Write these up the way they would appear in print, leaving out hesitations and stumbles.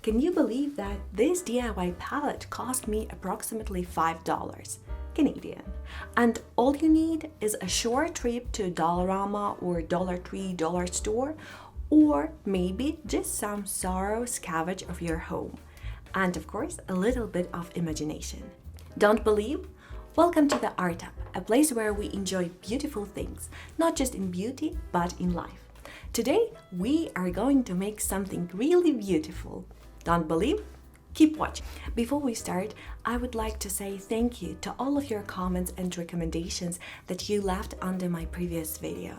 Can you believe that this DIY palette cost me approximately $5 Canadian? And all you need is a short trip to Dollarama or Dollar Tree dollar store, or maybe just some thorough scavenge of your home. And of course, a little bit of imagination. Don't believe? Welcome to theArtup, a place where we enjoy beautiful things, not just in beauty, but in life. Today, we are going to make something really beautiful. Don't believe? Keep watching. Before we start, I would like to say thank you to all of your comments and recommendations that you left under my previous video.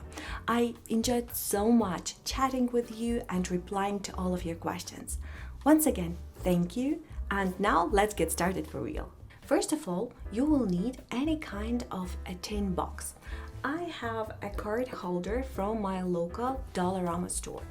I enjoyed so much chatting with you and replying to all of your questions. Once again, thank you, and now let's get started for real. First of all, you will need any kind of a tin box. I have a card holder from my local Dollarama store.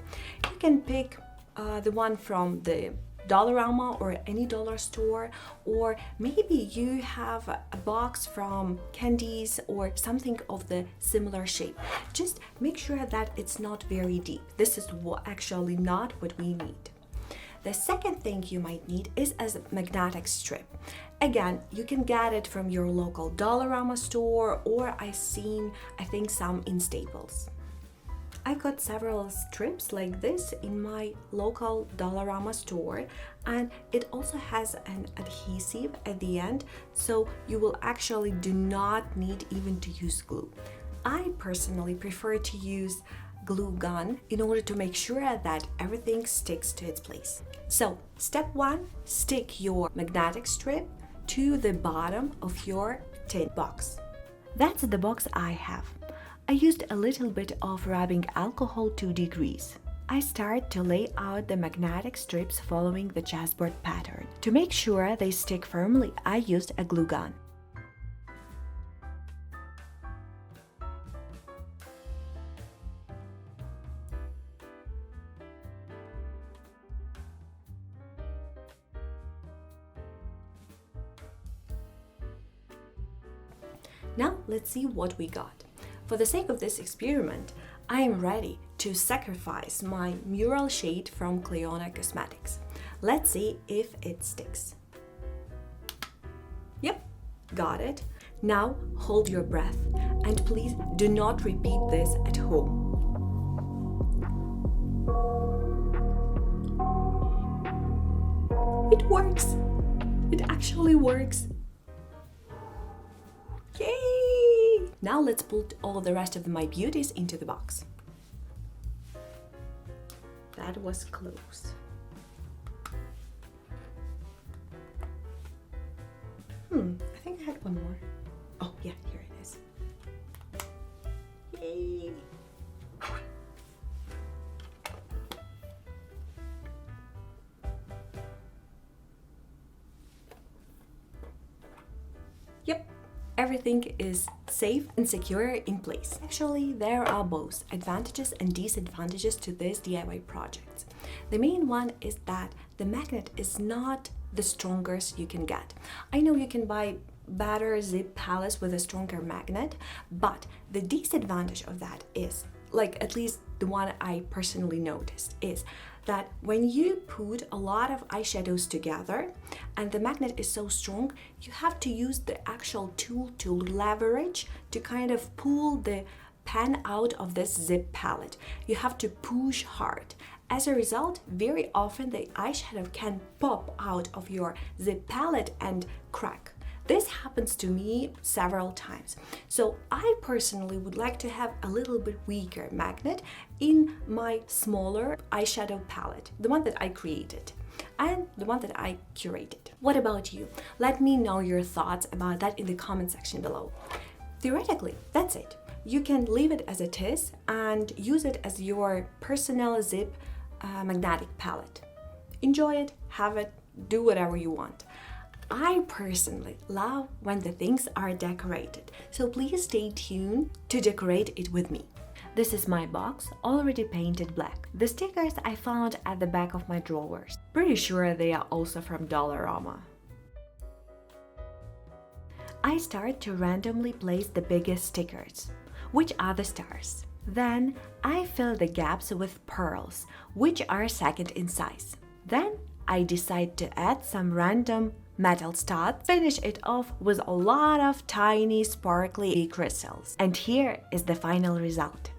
You can pick the one from the Dollarama or any dollar store, or maybe you have a box from Candies or something of the similar shape. Just make sure that it's not very deep. This is actually not what we need. The second thing you might need is a magnetic strip. Again, you can get it from your local Dollarama store, or I think some in Staples. I got several strips like this in my local Dollarama store, and it also has an adhesive at the end, so you will actually do not need even to use glue. I personally prefer to use glue gun in order to make sure that everything sticks to its place. So, step 1, stick your magnetic strip to the bottom of your tin box. That's the box I have. I used a little bit of rubbing alcohol to degrease. I start to lay out the magnetic strips following the chessboard pattern. To make sure they stick firmly, I used a glue gun. Now let's see what we got. For the sake of this experiment, I am ready to sacrifice my mural shade from Cleona Cosmetics. Let's see if it sticks. Yep, got it. Now hold your breath and please do not repeat this at home. It works! It actually works! Yay! Now let's put all the rest of my beauties into the box. That was close. I think I had one more. Oh yeah, here it is. Yay! Yep. Everything is safe and secure in place. Actually, there are both advantages and disadvantages to this DIY project. The main one is that the magnet is not the strongest you can get. I know you can buy better zip palettes with a stronger magnet, but the disadvantage of that is, like at least the one I personally noticed, is that when you put a lot of eyeshadows together and the magnet is so strong, you have to use the actual tool to leverage to kind of pull the pen out of this zip palette. You have to push hard. As a result, very often the eyeshadow can pop out of your zip palette and crack. This happens to me several times. So I personally would like to have a little bit weaker magnet in my smaller eyeshadow palette, the one that I created and the one that I curated. What about you? Let me know your thoughts about that in the comment section below. Theoretically, that's it. You can leave it as it is and use it as your personal zip magnetic palette. Enjoy it, have it, do whatever you want. I personally love when the things are decorated, so please stay tuned to decorate it with me. This is my box, already painted black. The stickers I found at the back of my drawers. Pretty sure they are also from Dollarama. I start to randomly place the biggest stickers, which are the stars. Then I fill the gaps with pearls, which are second in size. Then I decide to add some random metal studs, finish it off with a lot of tiny sparkly crystals. And here is the final result.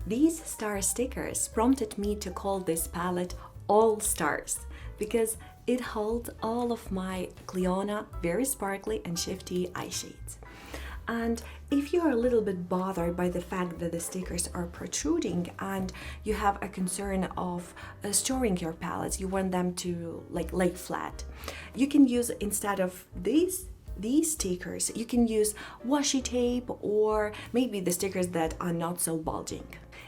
These star stickers prompted me to call this palette All Stars because it holds all of my Cleona very sparkly and shifty eye shades. And if you are a little bit bothered by the fact that the stickers are protruding and you have a concern of storing your palettes, you want them to lay flat, you can use, instead of these stickers, you can use washi tape or maybe the stickers that are not so bulging.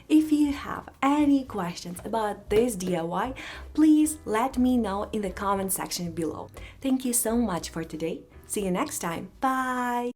If you have any questions about this DIY, please let me know in the comment section below. Thank you so much for today. See you next time. Bye!